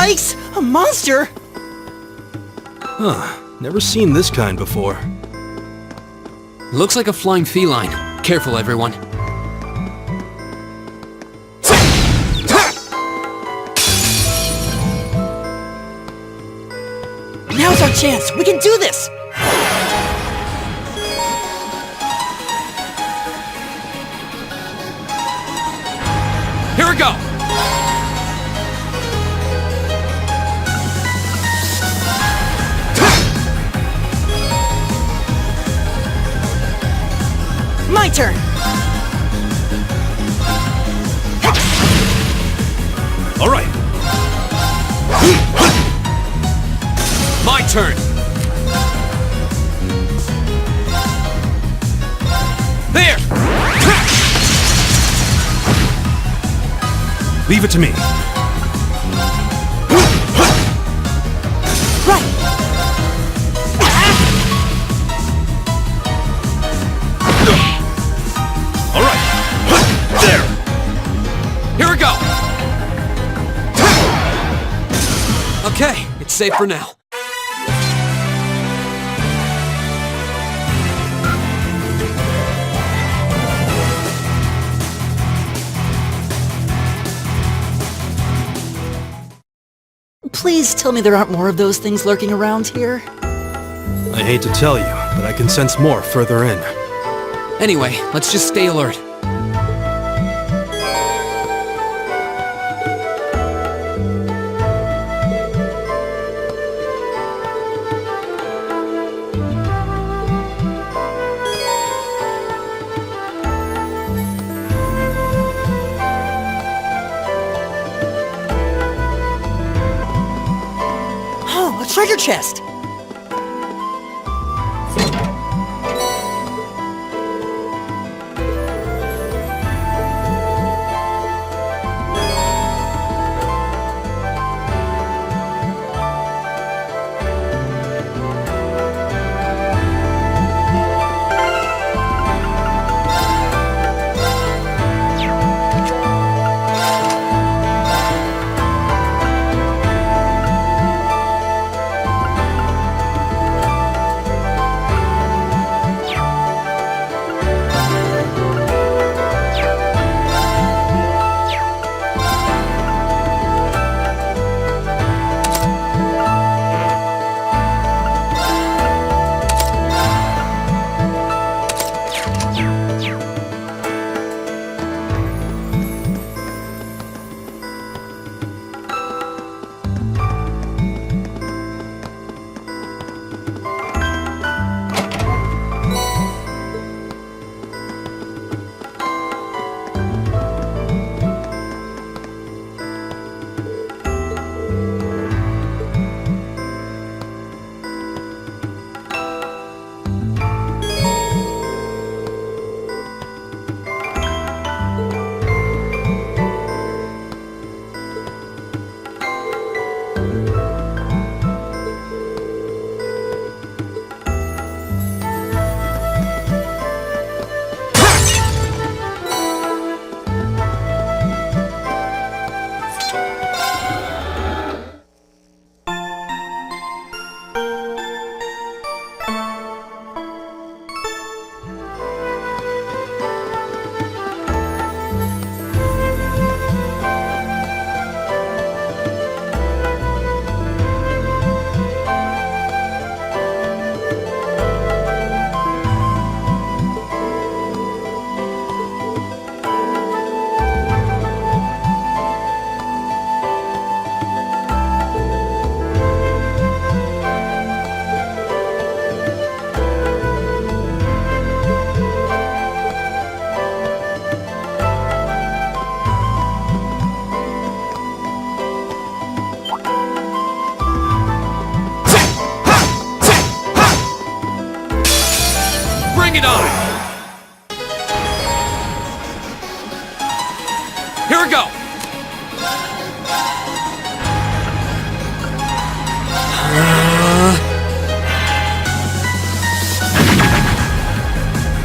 Yikes! A monster? Huh. Never seen this kind before. Looks like a flying feline. Careful, everyone. Now's our chance! We can do this! Here we go! My turn! All right. My turn! There! Leave it to me. Right! All right. There. Here we go! Okay, it's safe for now. Please tell me there aren't more of those things lurking around here. I hate to tell you, but I can sense more further in. Anyway, let's just stay alert. Oh, a treasure chest! Bring it on! Here we go!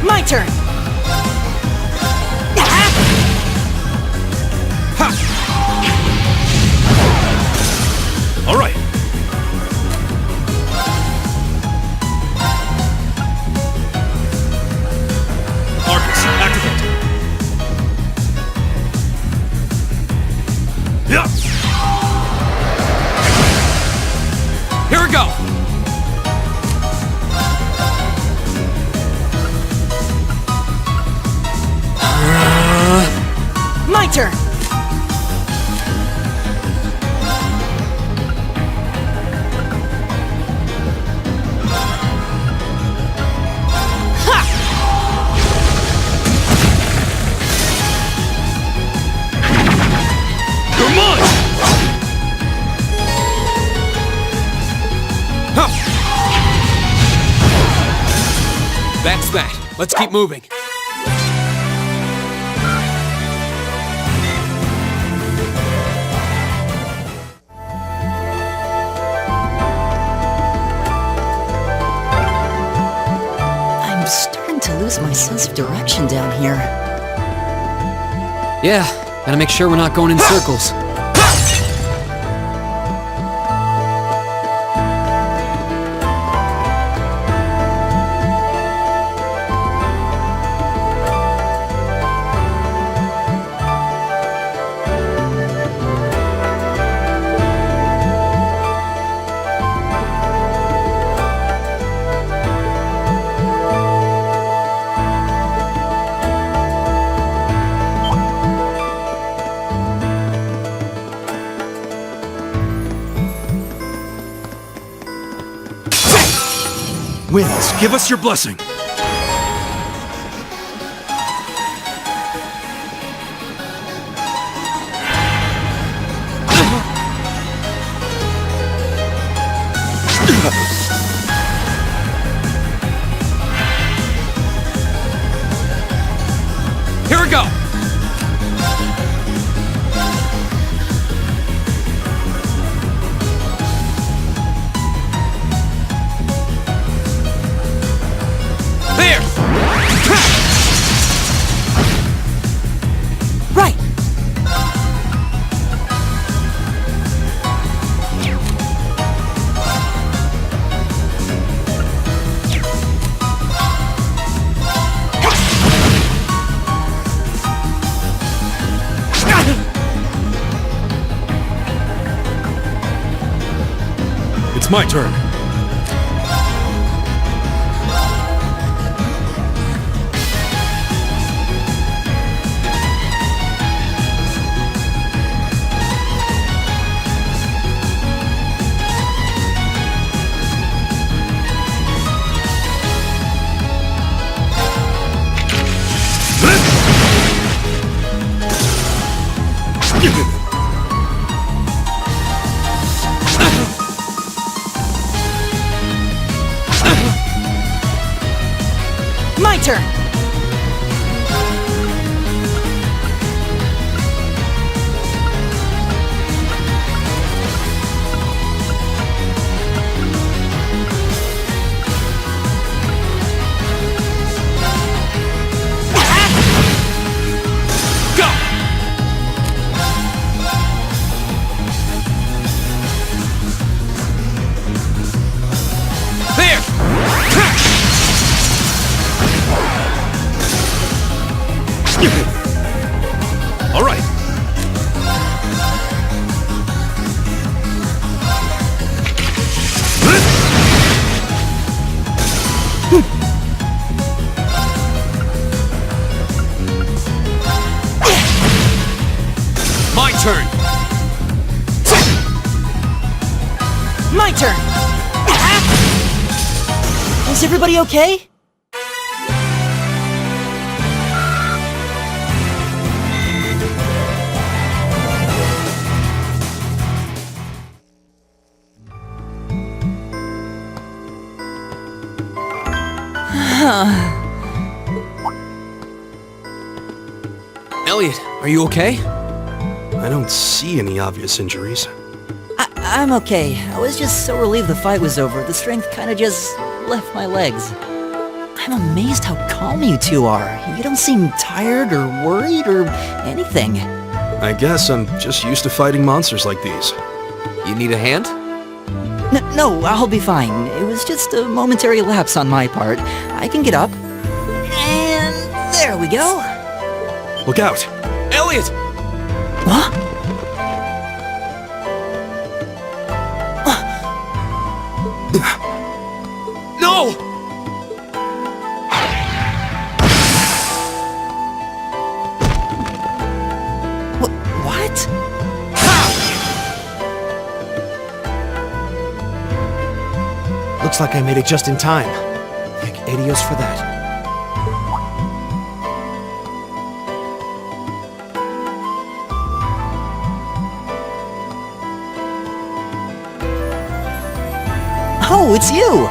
My turn! Ah! Ha! turn! Come on! That's that. Let's keep moving. I'm starting to lose my sense of direction down here. Yeah, gotta make sure we're not going in circles. Winds, give us your blessing. Here we go! There! Right! It's my turn. My turn! Go! There! All right. My turn! My turn! Is everybody okay? Elliot, are you okay? I don't see any obvious injuries. I'm okay. I was just so relieved the fight was over. The strength kind of just left my legs. I'm amazed how calm you two are. You don't seem tired or worried or anything. I guess I'm just used to fighting monsters like these. You need a hand? No, I'll be fine. It was just a momentary lapse on my part. I can get up. And there we go. Look out! Elliot! What? No! it! Looks like I made it just in time. Thank Adios for that. Oh, it's you!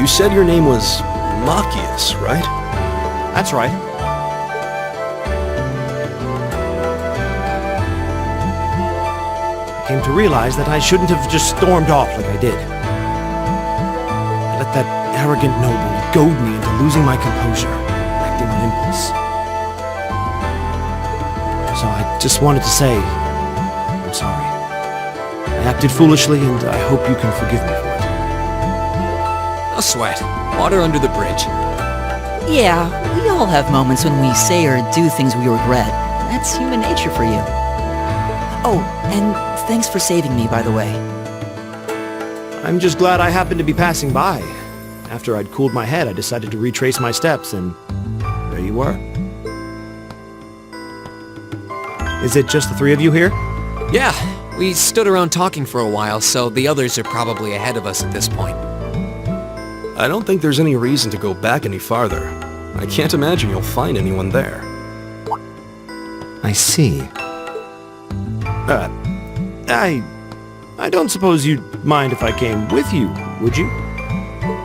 You said your name was Machias, right? That's right. I came to realize that I shouldn't have just stormed off like I did. I let that arrogant noble goad me into losing my composure, acting on impulse. So I just wanted to say, I'm sorry. I acted foolishly, and I hope you can forgive me for it. No sweat. Water under the bridge. Yeah, we all have moments when we say or do things we regret. That's human nature for you. Oh, and thanks for saving me, by the way. I'm just glad I happened to be passing by. After I'd cooled my head, I decided to retrace my steps, and there you were. Is it just the three of you here? Yeah, we stood around talking for a while, so the others are probably ahead of us at this point. I don't think there's any reason to go back any farther. I can't imagine you'll find anyone there. I see. I don't suppose you'd mind if I came with you, would you?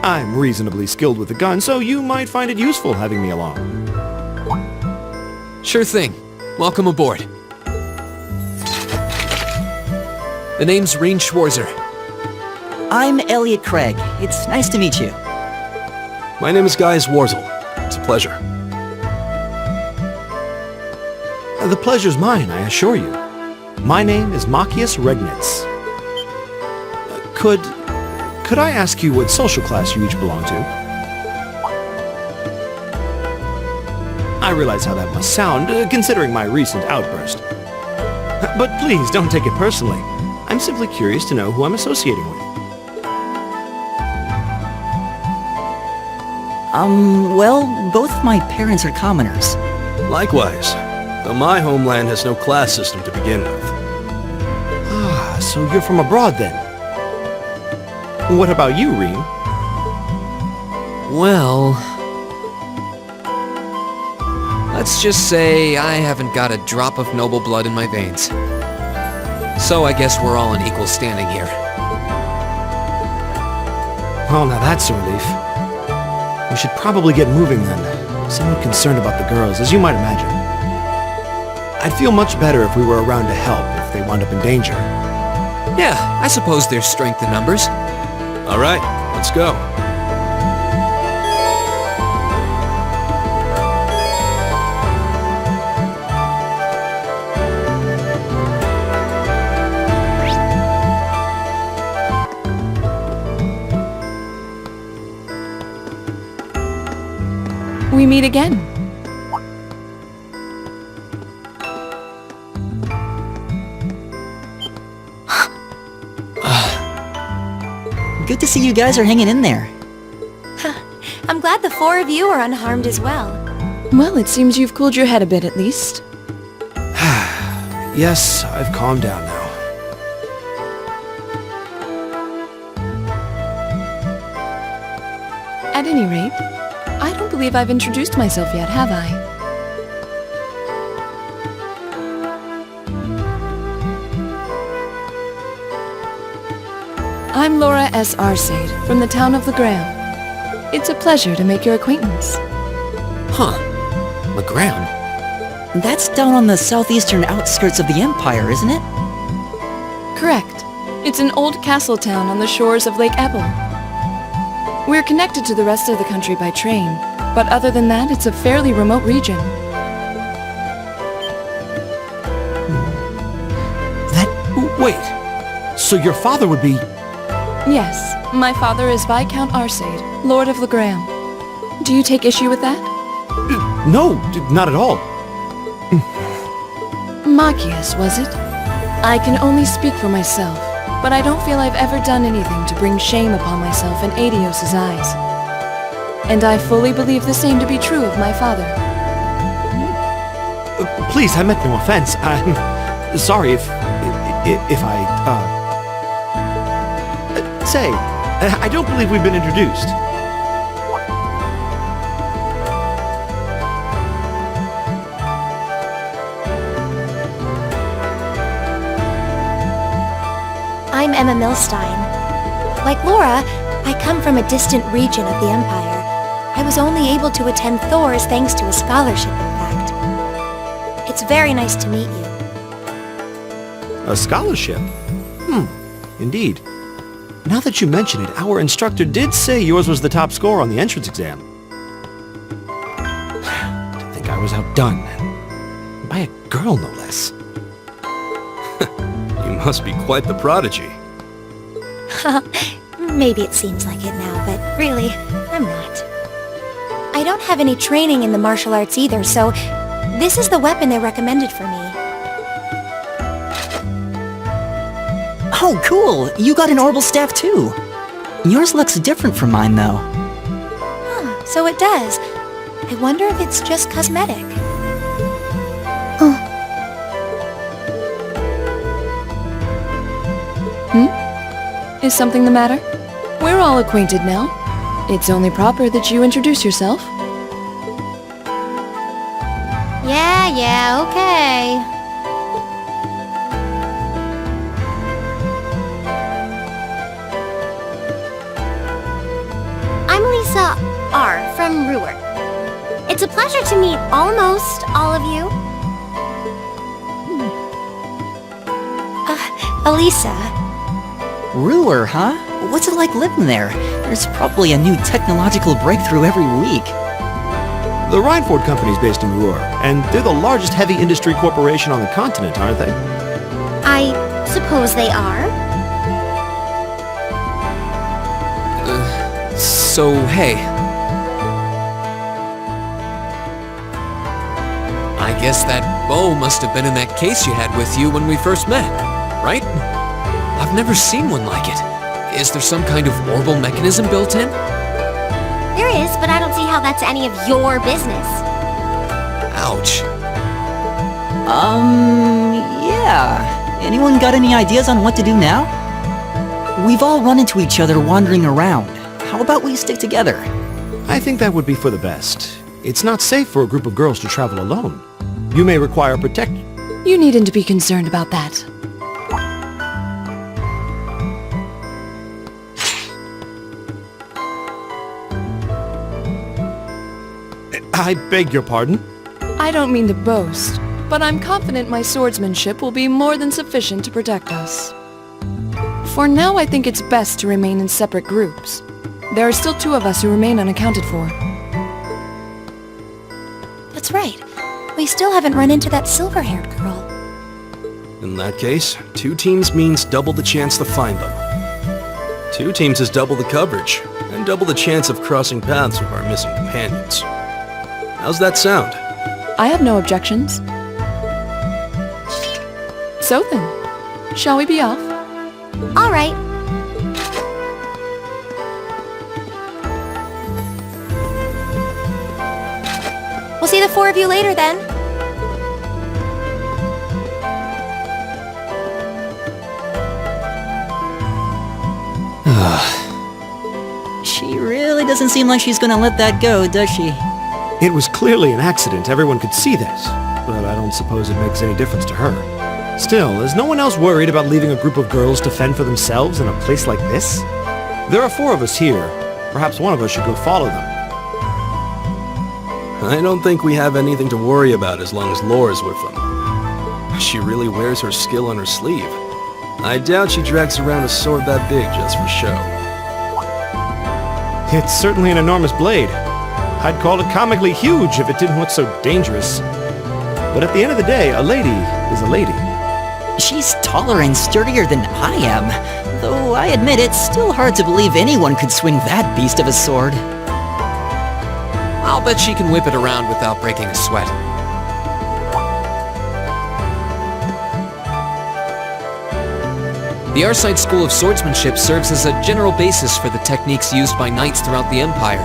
I'm reasonably skilled with a gun, so you might find it useful having me along. Sure thing. Welcome aboard. The name's Reen Schwarzer. I'm Elliot Craig. It's nice to meet you. My name is Guy Warzel. It's a pleasure. The pleasure's mine, I assure you. My name is Machias Regnitz. Could I ask you what social class you each belong to? I realize how that must sound, considering my recent outburst. But please, don't take it personally. I'm simply curious to know who I'm associating with. Well, both my parents are commoners. Likewise, though my homeland has no class system to begin with. Ah, so you're from abroad then? What about you, Reen? Well... let's just say I haven't got a drop of noble blood in my veins. So I guess we're all in equal standing here. Well, now that's a relief. We should probably get moving then. I'm somewhat concerned about the girls, as you might imagine. I'd feel much better if we were around to help if they wound up in danger. Yeah, I suppose there's strength in numbers. All right, let's go. We meet again. Good to see you guys are hanging in there. I'm glad the four of you are unharmed as well. Well, it seems you've cooled your head a bit at least. Yes, I've calmed down now. At any rate, I don't believe I've introduced myself yet, have I? I'm Laura S. Arcade, from the town of Legram. It's a pleasure to make your acquaintance. Huh. McGram? That's down on the southeastern outskirts of the Empire, isn't it? Correct. It's an old castle town on the shores of Lake Ebble. We're connected to the rest of the country by train, but other than that, it's a fairly remote region. Wait, so your father would be... Yes, my father is Viscount Arcade, Lord of Legram. Do you take issue with that? No, not at all. Machias, was it? I can only speak for myself, but I don't feel I've ever done anything to bring shame upon myself in Adios's eyes. And I fully believe the same to be true of my father. Please, I meant no offense. Sorry if I, Say, I don't believe we've been introduced. I'm Emma Milstein. Like Laura, I come from a distant region of the Empire. I was only able to attend Thor's thanks to a scholarship, in fact. It's very nice to meet you. A scholarship? Indeed. Now that you mention it, our instructor did say yours was the top score on the entrance exam. I think I was outdone. By a girl, no less. You must be quite the prodigy. Maybe it seems like it now, but really, I'm not. I don't have any training in the martial arts either, so this is the weapon they recommended for me. Oh, cool! You got an orbital staff too! Yours looks different from mine, though. Huh, so it does. I wonder if it's just cosmetic. Is something the matter? We're all acquainted now. It's only proper that you introduce yourself. Yeah, okay. I'm Lisa R. from Ruhr. It's a pleasure to meet almost all of you. Elisa. Ruhr, huh? What's it like living there? There's probably a new technological breakthrough every week. The Rhineford Company's based in Ruhr, and they're the largest heavy industry corporation on the continent, aren't they? I suppose they are. So, hey. I guess that bow must have been in that case you had with you when we first met, right? I've never seen one like it. Is there some kind of orbital mechanism built in? There is, but I don't see how that's any of your business. Ouch. Yeah. Anyone got any ideas on what to do now? We've all run into each other wandering around. How about we stick together? I think that would be for the best. It's not safe for a group of girls to travel alone. You may require protection. You needn't to be concerned about that. I beg your pardon? I don't mean to boast, but I'm confident my swordsmanship will be more than sufficient to protect us. For now, I think it's best to remain in separate groups. There are still 2 of us who remain unaccounted for. That's right. We still haven't run into that silver-haired girl. In that case, 2 teams means double the chance to find them. 2 teams is double the coverage, and double the chance of crossing paths with our missing companions. How's that sound? I have no objections. So then, shall we be off? All right. We'll see the 4 of you later then. She really doesn't seem like she's gonna let that go, does she? It was clearly an accident. Everyone could see this. But I don't suppose it makes any difference to her. Still, is no one else worried about leaving a group of girls to fend for themselves in a place like this? There are 4 of us here. Perhaps one of us should go follow them. I don't think we have anything to worry about as long as Laura's with them. She really wears her skill on her sleeve. I doubt she drags around a sword that big just for show. It's certainly an enormous blade. I'd call it comically huge if it didn't look so dangerous. But at the end of the day, a lady is a lady. She's taller and sturdier than I am, though I admit it's still hard to believe anyone could swing that beast of a sword. I'll bet she can whip it around without breaking a sweat. The Arside School of Swordsmanship serves as a general basis for the techniques used by knights throughout the Empire.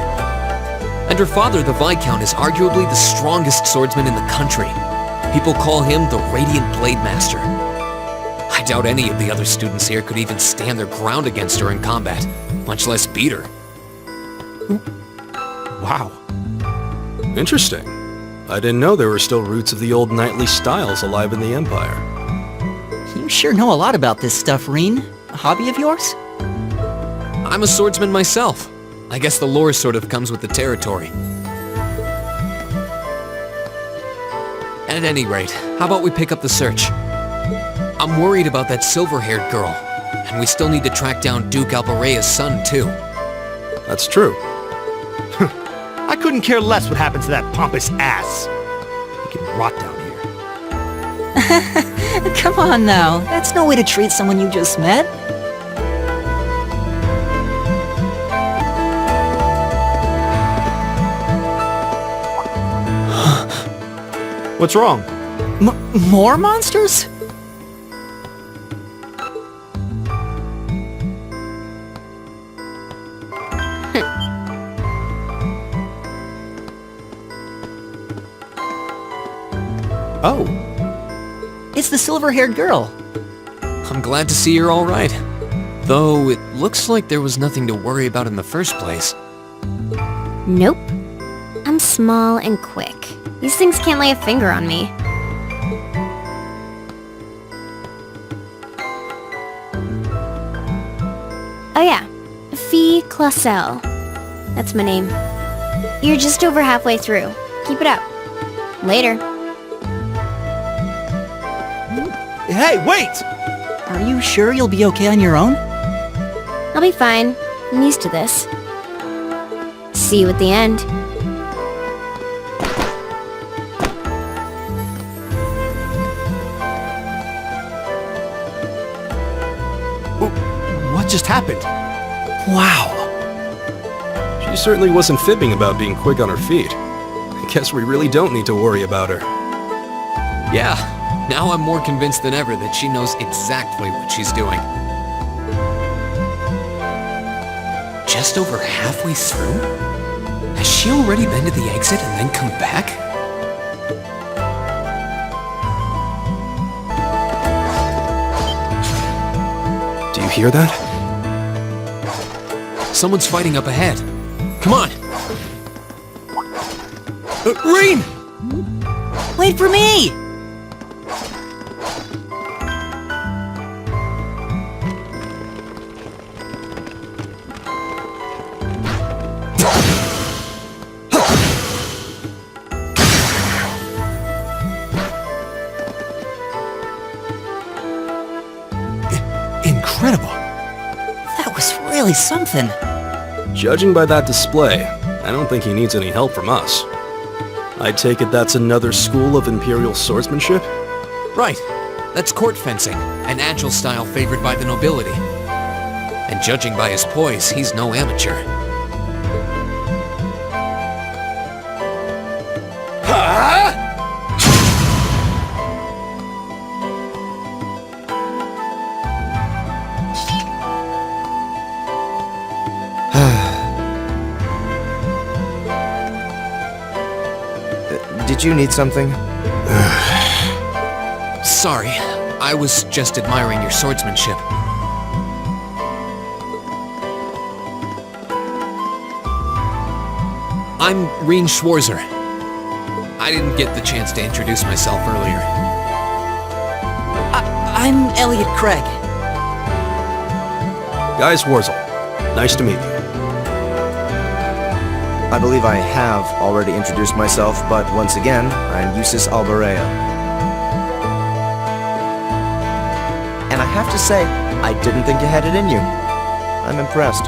And her father, the Viscount, is arguably the strongest swordsman in the country. People call him the Radiant Blade Master. I doubt any of the other students here could even stand their ground against her in combat, much less beat her. Wow. Interesting. I didn't know there were still roots of the old knightly styles alive in the Empire. You sure know a lot about this stuff, Reen. A hobby of yours? I'm a swordsman myself. I guess the lore sort of comes with the territory. At any rate, how about we pick up the search? I'm worried about that silver-haired girl, and we still need to track down Duke Albarea's son, too. That's true. I couldn't care less what happens to that pompous ass. He can rot down here. Come on now, that's no way to treat someone you just met. What's wrong? More monsters? Oh. It's the silver-haired girl. I'm glad to see you're all right. Though it looks like there was nothing to worry about in the first place. Nope. I'm small and quick. These things can't lay a finger on me. Oh yeah, Fee Clausel. That's my name. You're just over halfway through. Keep it up. Later. Hey, wait! Are you sure you'll be okay on your own? I'll be fine. I'm used to this. See you at the end. What just happened? Wow. She certainly wasn't fibbing about being quick on her feet. I guess we really don't need to worry about her. Yeah, now I'm more convinced than ever that she knows exactly what she's doing. Just over halfway through? Has she already been to the exit and then come back? Do you hear that? Someone's fighting up ahead. Come on! Reen! Wait for me! Incredible. That was really something. Judging by that display, I don't think he needs any help from us. I take it that's another school of Imperial swordsmanship? Right. That's court fencing, an agile style favored by the nobility. And judging by his poise, he's no amateur. Did you need something? Sorry, I was just admiring your swordsmanship. I'm Reen Schwarzer. I didn't get the chance to introduce myself earlier. I'm Elliot Craig. Guy Swarzel. Nice to meet you. I believe I have already introduced myself, but once again, I'm Eustace Albarea. And I have to say, I didn't think you had it in you. I'm impressed.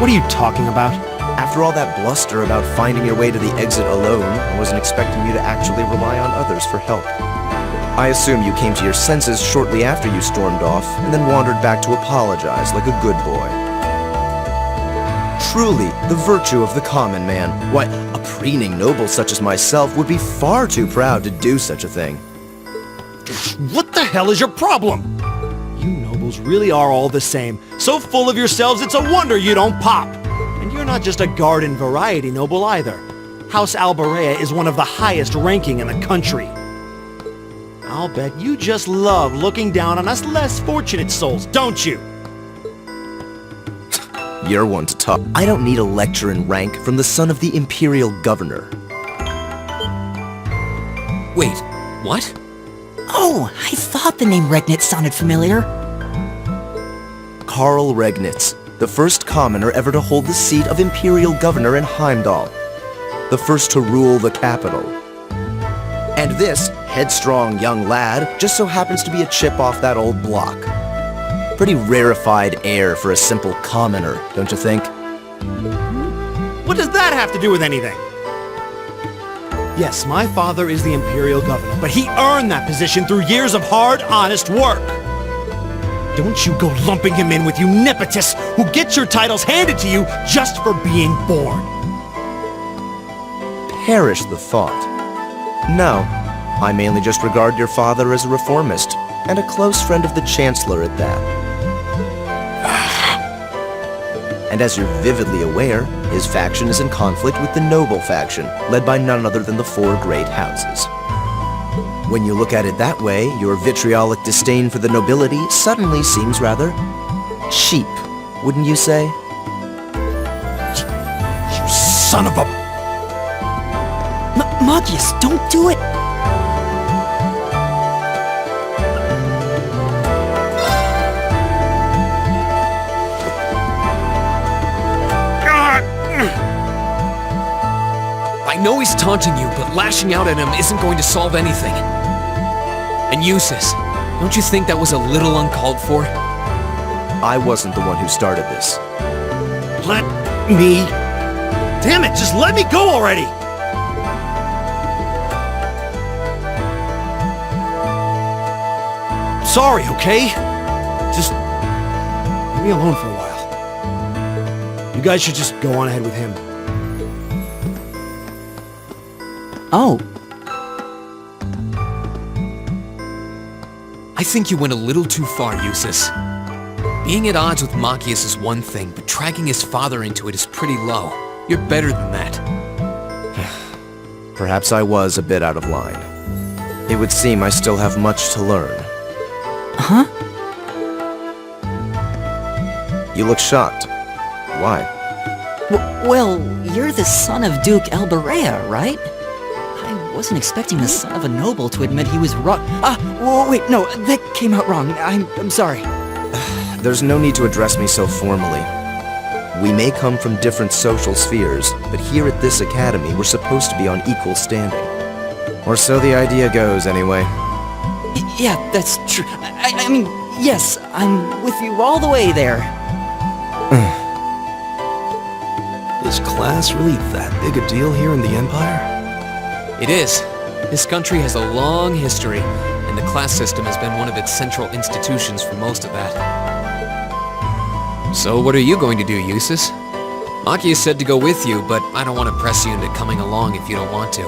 What are you talking about? After all that bluster about finding your way to the exit alone, I wasn't expecting you to actually rely on others for help. I assume you came to your senses shortly after you stormed off, and then wandered back to apologize like a good boy. Truly, the virtue of the common man. Why, a preening noble such as myself would be far too proud to do such a thing. What the hell is your problem? You nobles really are all the same. So full of yourselves, it's a wonder you don't pop. And you're not just a garden variety noble either. House Alberea is one of the highest ranking in the country. I'll bet you just love looking down on us less fortunate souls, don't you? You're one to talk. I don't need a lecture in rank from the son of the Imperial Governor. Wait, what? Oh, I thought the name Regnitz sounded familiar. Karl Regnitz, the first commoner ever to hold the seat of Imperial Governor in Heimdall. The first to rule the capital. And this headstrong young lad just so happens to be a chip off that old block. Pretty rarefied air for a simple commoner, don't you think? What does that have to do with anything? Yes, my father is the Imperial Governor, but he earned that position through years of hard, honest work. Don't you go lumping him in with you nepotists who get your titles handed to you just for being born. Perish the thought. No, I mainly just regard your father as a reformist, and a close friend of the Chancellor at that. And as you're vividly aware, his faction is in conflict with the noble faction, led by none other than the four great houses. When you look at it that way, your vitriolic disdain for the nobility suddenly seems rather cheap, wouldn't you say? You son of a... Magius, don't do it! I know he's taunting you, but lashing out at him isn't going to solve anything. And Eustace, don't you think that was a little uncalled for? I wasn't the one who started this. Let me... Damn it, just let me go already! Sorry, okay? Just leave me alone for a while. You guys should just go on ahead with him. Oh, I think you went a little too far, Eustace. Being at odds with Machias is one thing, but dragging his father into it is pretty low. You're better than that. Perhaps I was a bit out of line. It would seem I still have much to learn. huh? You look shocked. Why? Well, you're the son of Duke Alberea, right? I wasn't expecting the son of a noble to admit he was wrong. Wait, no, that came out wrong. I'm sorry. There's no need to address me so formally. We may come from different social spheres, but here at this academy we're supposed to be on equal standing. Or so the idea goes, anyway. Yeah, that's true. I mean, yes, I'm with you all the way there. Is class really that big a deal here in the Empire? It is. This country has a long history, and the class system has been one of its central institutions for most of that. So what are you going to do, Eustace? Machias said to go with you, but I don't want to press you into coming along if you don't want to.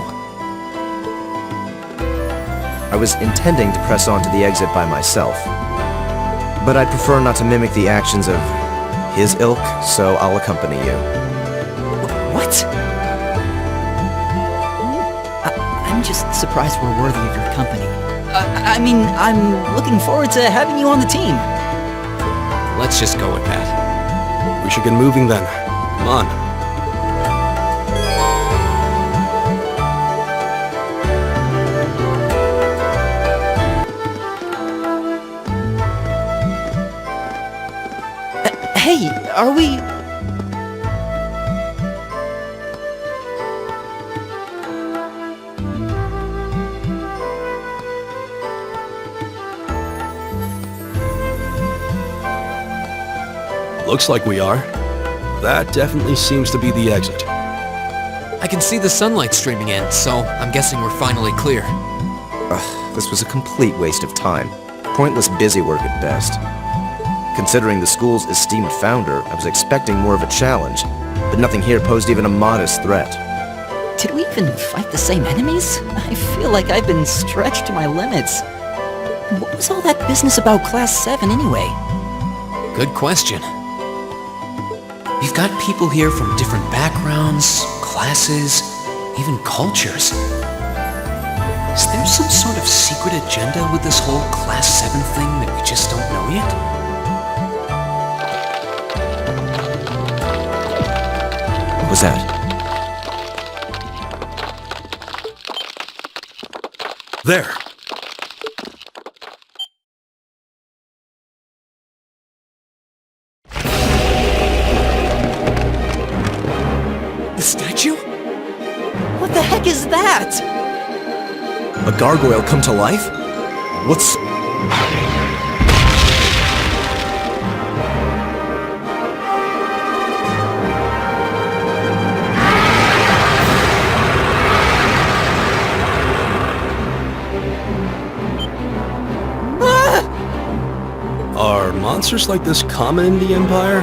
I was intending to press on to the exit by myself, but I'd prefer not to mimic the actions of his ilk, so I'll accompany you. What? I'm just surprised we're worthy of your company. I mean, I'm looking forward to having you on the team. Let's just go with that. We should get moving then. Come on. Hey, are we... Looks like we are. That definitely seems to be the exit. I can see the sunlight streaming in, so I'm guessing we're finally clear. This was a complete waste of time. Pointless busywork at best. Considering the school's esteemed founder, I was expecting more of a challenge, but nothing here posed even a modest threat. Did we even fight the same enemies? I feel like I've been stretched to my limits. What was all that business about Class 7 anyway? Good question. We've got people here from different backgrounds, classes, even cultures. Is there some sort of secret agenda with this whole Class 7 thing that we just don't know yet? What was that? There! The statue? What the heck is that? A gargoyle come to life? What's... Are monsters like this common in the Empire?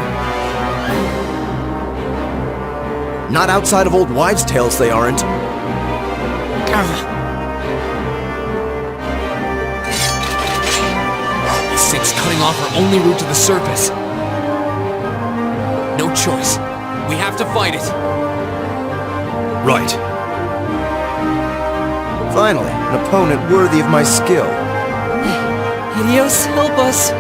Not outside of old wives' tales, they aren't. This thing's cutting off our only route to the surface. No choice. We have to fight it. Right. Finally, an opponent worthy of my skill. Idios, help us.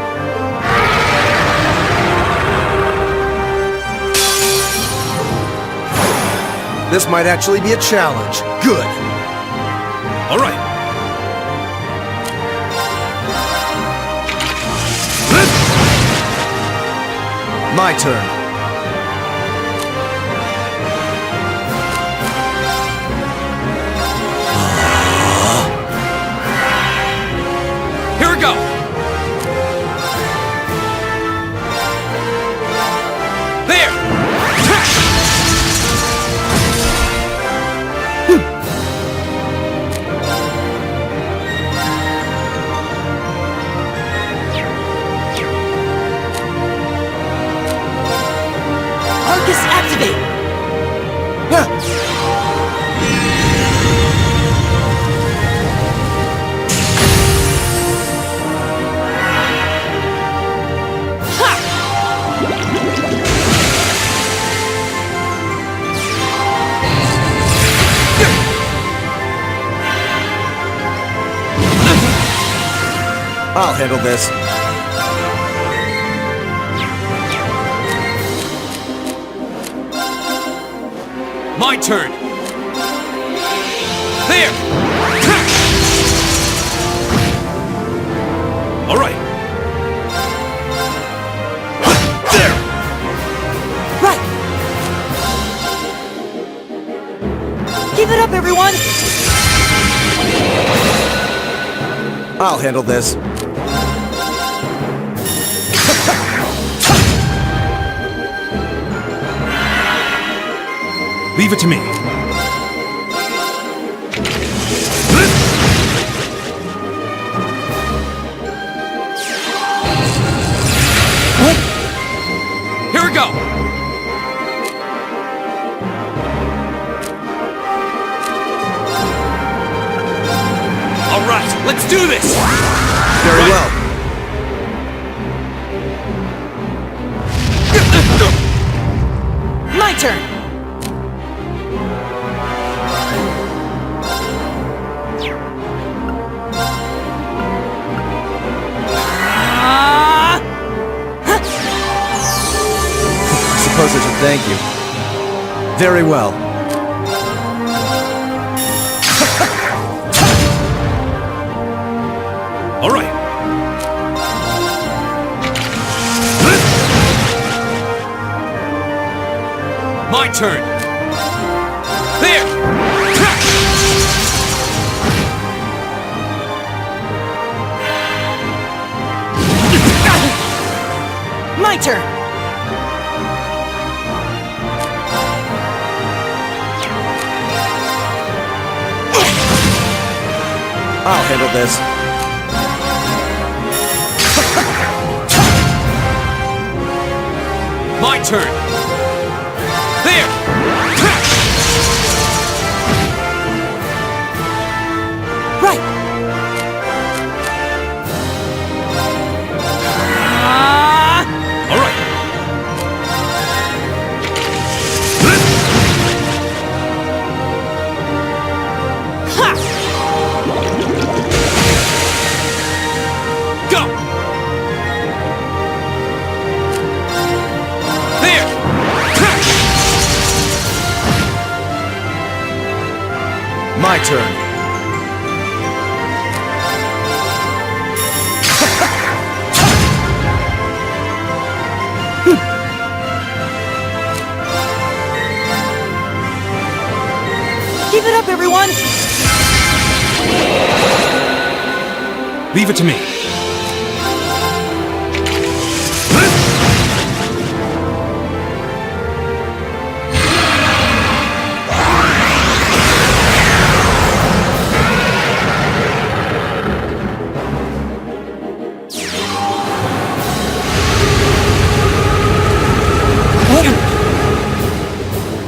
This might actually be a challenge. Good. All right. My turn. Here we go! There! Arcus, activate! I'll handle this. My turn! There! All right. There! Right! Keep it up, everyone! I'll handle this. Leave it to me. What? Here we go! All right, let's do this! Very Right. well. My turn! Suppose I should thank you. Very well. All right. My turn! There! My turn! I'll handle this. My turn! There! Right! All right. My turn. Keep it up, everyone! Leave it to me.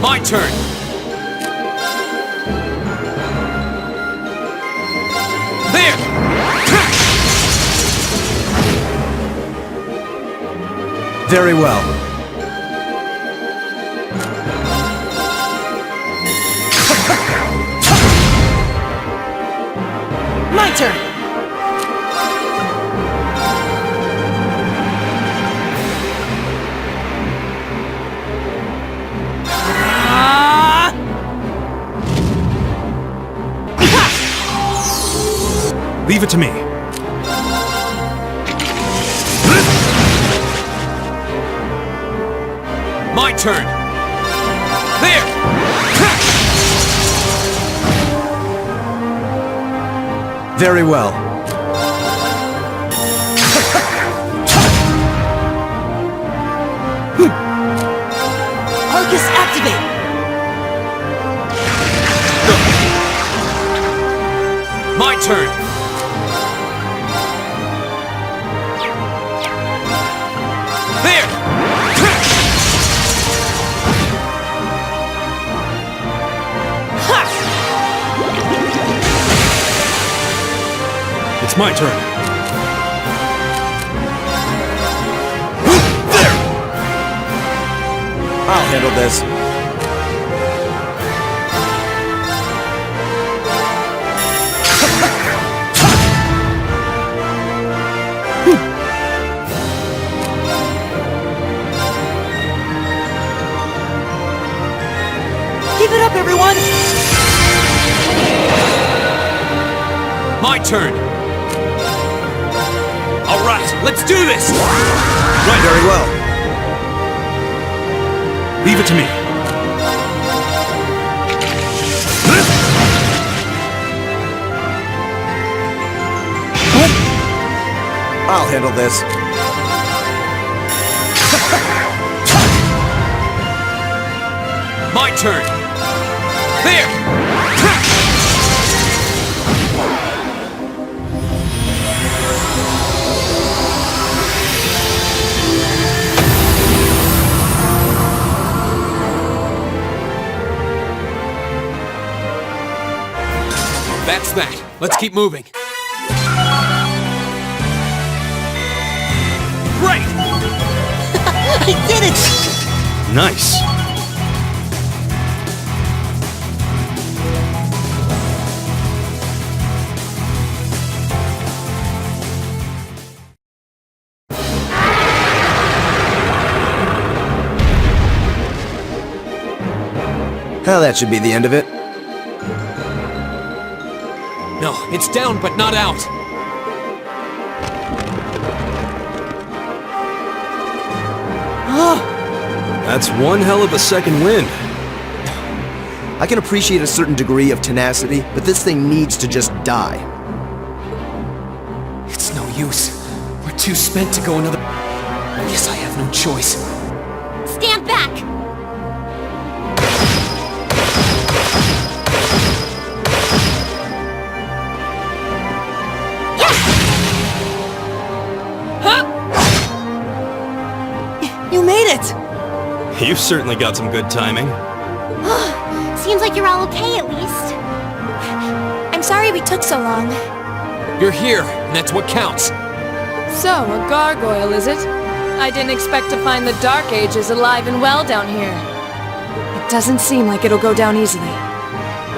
My turn! There! Very well. My turn! Leave it to me. My turn! There! Very well. Arcus, activate! My turn! There! It's my turn. I'll handle this. Keep it up, everyone! My turn! Alright, let's do this! Right, very well. Leave it to me. I'll handle this. My turn! There! That's that. Let's keep moving. Great! I did it! Nice. Well, that should be the end of it. No, it's down but not out. That's one hell of a second wind. I can appreciate a certain degree of tenacity, but this thing needs to just die. It's no use. We're too spent to go another... Guess I have no choice. Stand back! You made it! You've certainly got some good timing. Seems like you're all okay at least. I'm sorry we took so long. You're here, and that's what counts. So, a gargoyle, is it? I didn't expect to find the Dark Ages alive and well down here. It doesn't seem like it'll go down easily.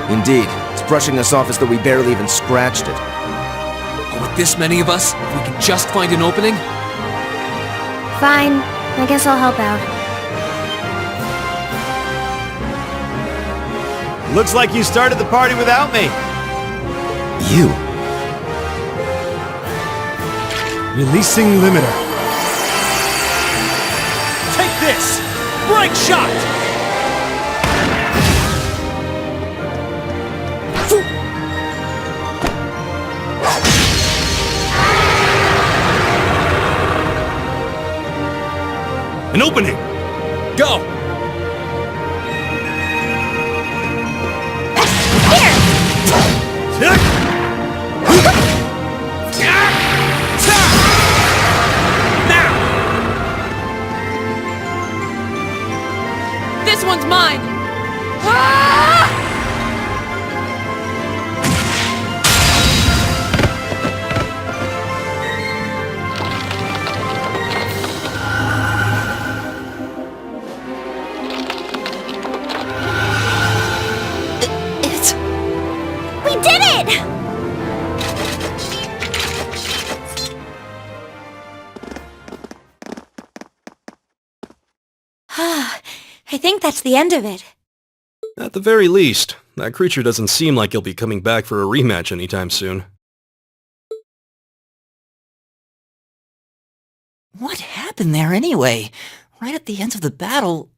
Indeed. It's brushing us off as though we barely even scratched it. But with this many of us, if we can just find an opening... Fine. I guess I'll help out. Looks like you started the party without me. You. Releasing limiter. Take this! Break shot! An opening! Go! This one's mine! Ah! It's... We did it! I think that's the end of it. At the very least, that creature doesn't seem like he'll be coming back for a rematch anytime soon. What happened there anyway? Right at the end of the battle...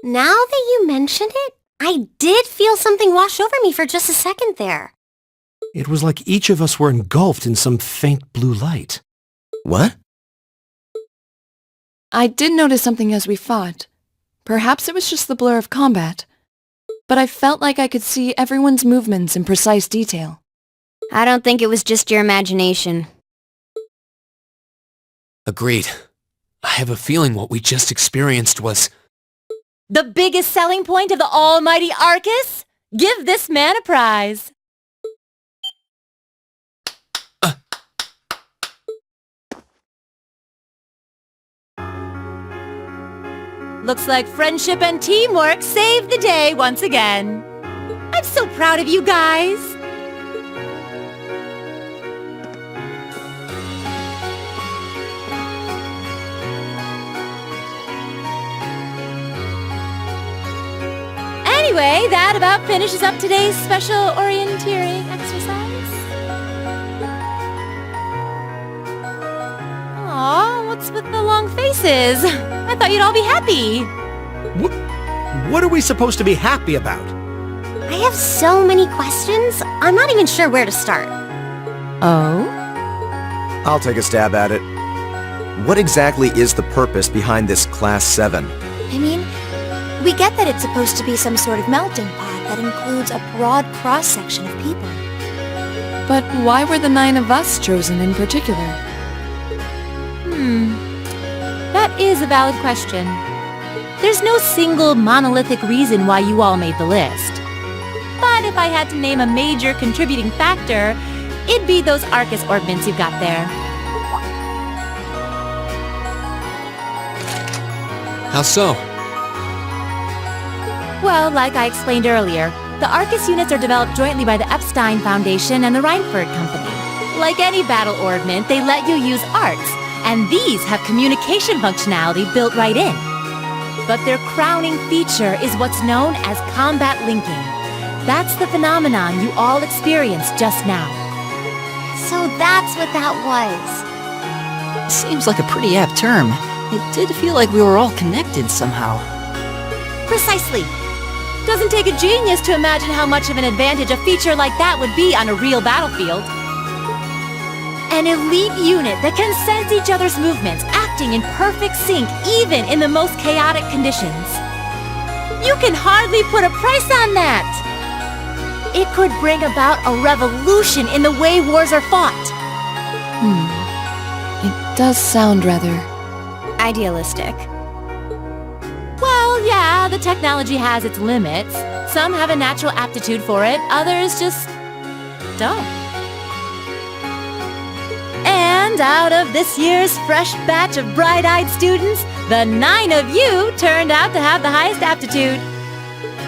Now that you mention it, I did feel something wash over me for just a second there. It was like each of us were engulfed in some faint blue light. What? I did notice something as we fought. Perhaps it was just the blur of combat. But I felt like I could see everyone's movements in precise detail. I don't think it was just your imagination. Agreed. I have a feeling what we just experienced was... The biggest selling point of the almighty Arcus? Give this man a prize. Looks like friendship and teamwork saved the day once again. I'm so proud of you guys. Anyway, that about finishes up today's special orienteering exercise. Aw, what's with the long faces? I thought you'd all be happy. What are we supposed to be happy about? I have so many questions, I'm not even sure where to start. Oh? I'll take a stab at it. What exactly is the purpose behind this Class 7? I mean, we get that it's supposed to be some sort of melting pot that includes a broad cross-section of people. But why were the 9 of us chosen in particular? That is a valid question. There's no single monolithic reason why you all made the list. But if I had to name a major contributing factor, it'd be those Arcus orbments you've got there. How so? Well, like I explained earlier, the Arcus units are developed jointly by the Epstein Foundation and the Reinford Company. Like any battle orbment, they let you use arts, and these have communication functionality built right in. But their crowning feature is what's known as combat linking. That's the phenomenon you all experienced just now. So that's what that was. Seems like a pretty apt term. It did feel like we were all connected somehow. Precisely. Doesn't take a genius to imagine how much of an advantage a feature like that would be on a real battlefield. An elite unit that can sense each other's movements, acting in perfect sync even in the most chaotic conditions. You can hardly put a price on that! It could bring about a revolution in the way wars are fought. It does sound rather... Idealistic. Well, yeah, the technology has its limits. Some have a natural aptitude for it, others just don't. And out of this year's fresh batch of bright-eyed students, the 9 of you turned out to have the highest aptitude.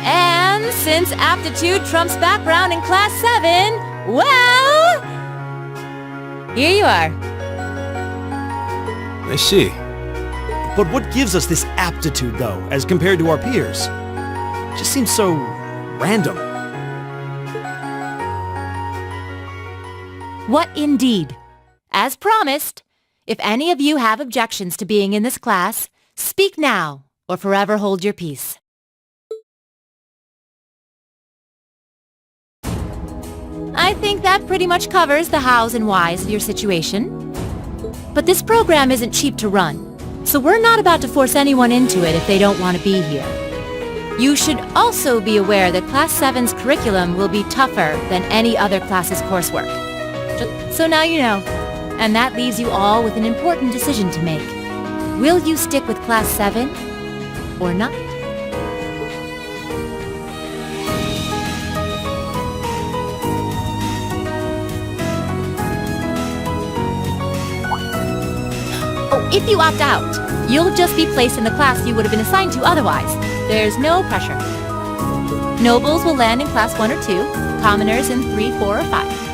And since aptitude trumps background in Class 7, well... here you are. I see. But what gives us this aptitude, though, as compared to our peers? It just seems so random. What indeed? As promised, if any of you have objections to being in this class, speak now or forever hold your peace. I think that pretty much covers the hows and whys of your situation. But this program isn't cheap to run, so we're not about to force anyone into it if they don't want to be here. You should also be aware that Class 7's curriculum will be tougher than any other class's coursework. Just so now you know. And that leaves you all with an important decision to make. Will you stick with Class 7 or not? Oh, if you opt out, you'll just be placed in the class you would have been assigned to otherwise. There's no pressure. Nobles will land in Class 1 or 2, commoners in 3, 4, or 5.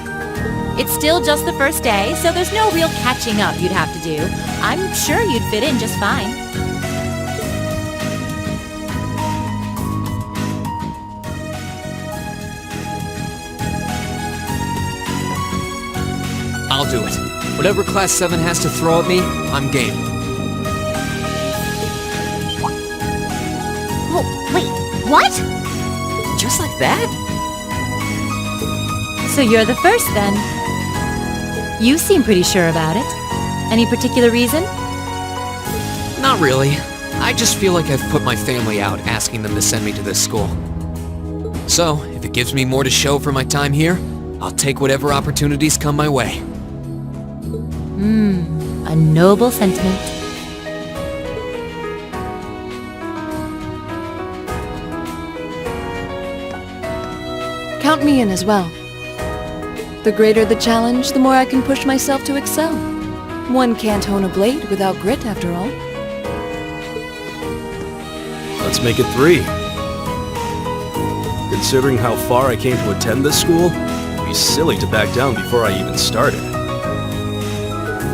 It's still just the first day, so there's no real catching up you'd have to do. I'm sure you'd fit in just fine. I'll do it. Whatever Class 7 has to throw at me, I'm game. Oh, wait, what? Just like that? So you're the first then. You seem pretty sure about it. Any particular reason? Not really. I just feel like I've put my family out asking them to send me to this school. So, if it gives me more to show for my time here, I'll take whatever opportunities come my way. A noble sentiment. Count me in as well. The greater the challenge, the more I can push myself to excel. One can't hone a blade without grit, after all. Let's make it 3. Considering how far I came to attend this school, it'd be silly to back down before I even started.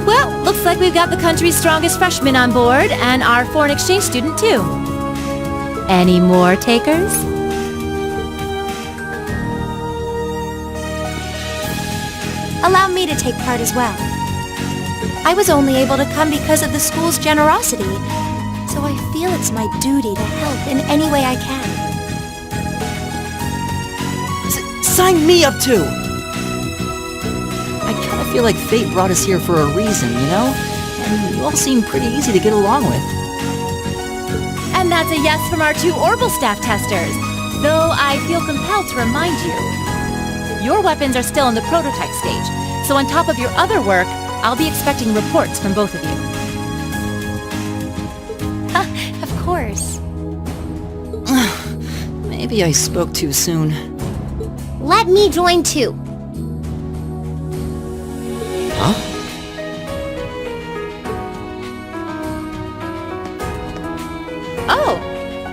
Well, looks like we've got the country's strongest freshman on board, and our foreign exchange student too. Any more takers? Allow me to take part as well. I was only able to come because of the school's generosity, so I feel it's my duty to help in any way I can. Sign me up too! I kinda feel like fate brought us here for a reason, you know? And you all seem pretty easy to get along with. And that's a yes from our 2 Orbital staff testers, though I feel compelled to remind you. Your weapons are still in the prototype stage, so on top of your other work, I'll be expecting reports from both of you. Of course. Maybe I spoke too soon. Let me join too. Huh? Oh,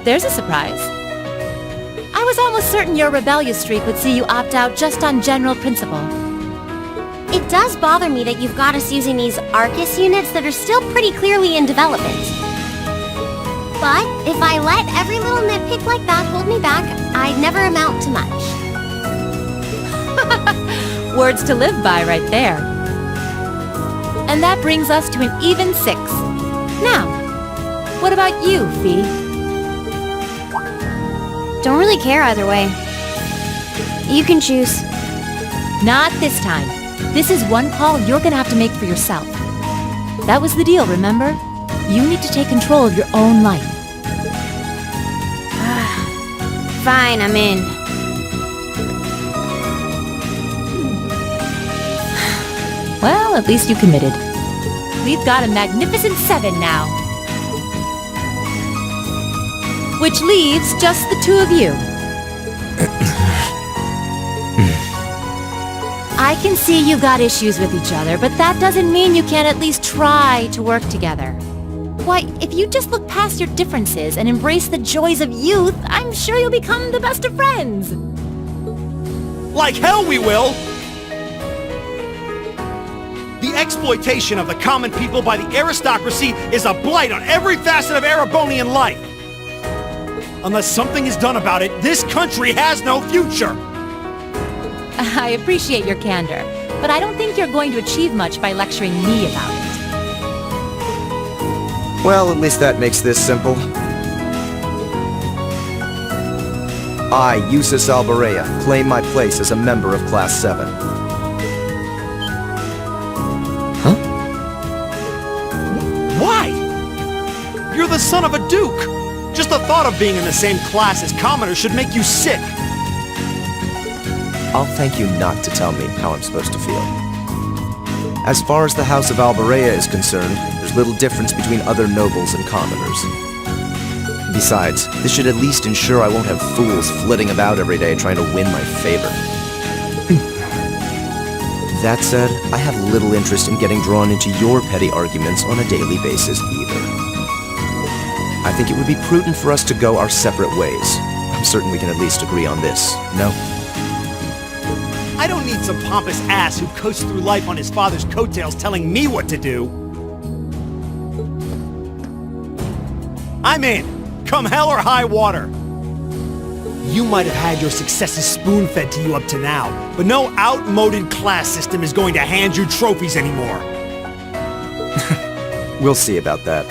there's a surprise. I was almost certain your rebellious streak would see you opt out just on general principle. It does bother me that you've got us using these Arcus units that are still pretty clearly in development. But if I let every little nitpick like that hold me back, I'd never amount to much. Words to live by right there. And that brings us to an even 6. Now, what about you, Fee? Don't really care either way. You can choose. Not this time. This is one call you're gonna have to make for yourself. That was the deal, remember? You need to take control of your own life. Fine, I'm in. Well, at least you committed. We've got a magnificent 7 now. Which leaves just the 2 of you. I can see you've got issues with each other, but that doesn't mean you can't at least try to work together. Why, if you just look past your differences and embrace the joys of youth, I'm sure you'll become the best of friends. Like hell we will! The exploitation of the common people by the aristocracy is a blight on every facet of Erebonian life. Unless something is done about it, this country has no future! I appreciate your candor, but I don't think you're going to achieve much by lecturing me about it. Well, at least that makes this simple. I, Eustace Alborea, claim my place as a member of Class 7. Why? You're the son of a duke! Just the thought of being in the same class as commoners should make you sick! I'll thank you not to tell me how I'm supposed to feel. As far as the House of Alborea is concerned, there's little difference between other nobles and commoners. Besides, this should at least ensure I won't have fools flitting about every day trying to win my favor. That said, I have little interest in getting drawn into your petty arguments on a daily basis either. I think it would be prudent for us to go our separate ways. I'm certain we can at least agree on this, no? I don't need some pompous ass who coasts through life on his father's coattails telling me what to do. I'm in, come hell or high water. You might have had your successes spoon-fed to you up to now, but no outmoded class system is going to hand you trophies anymore. We'll see about that.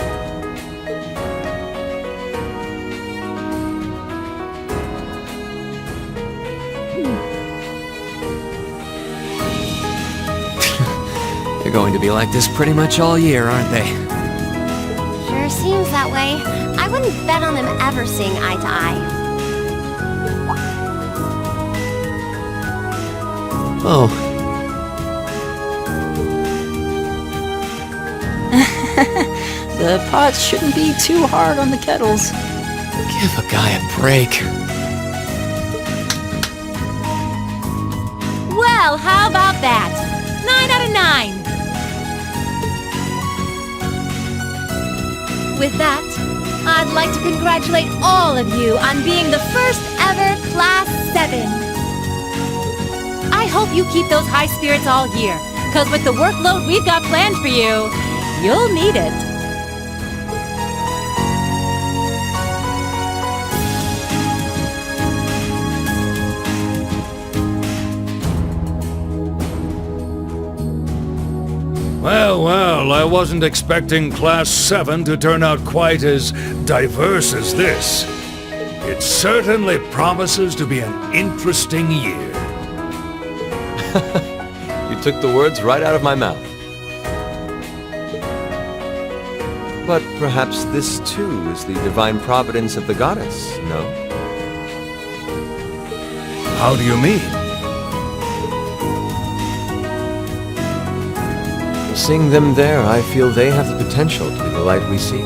They're going to be like this pretty much all year, aren't they? Sure seems that way. I wouldn't bet on them ever seeing eye to eye. Oh. The pots shouldn't be too hard on the kettles. Give a guy a break. Well, how about that? 9 out of 9! With that, I'd like to congratulate all of you on being the first ever Class 7. I hope you keep those high spirits all year, because with the workload we've got planned for you, you'll need it. Well, I wasn't expecting Class 7 to turn out quite as diverse as this. It certainly promises to be an interesting year. You took the words right out of my mouth. But perhaps this too is the divine providence of the goddess, no? How do you mean? Seeing them there, I feel they have the potential to be the light we seek.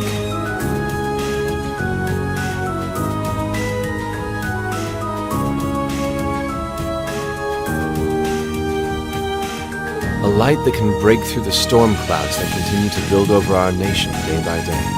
A light that can break through the storm clouds that continue to build over our nation day by day.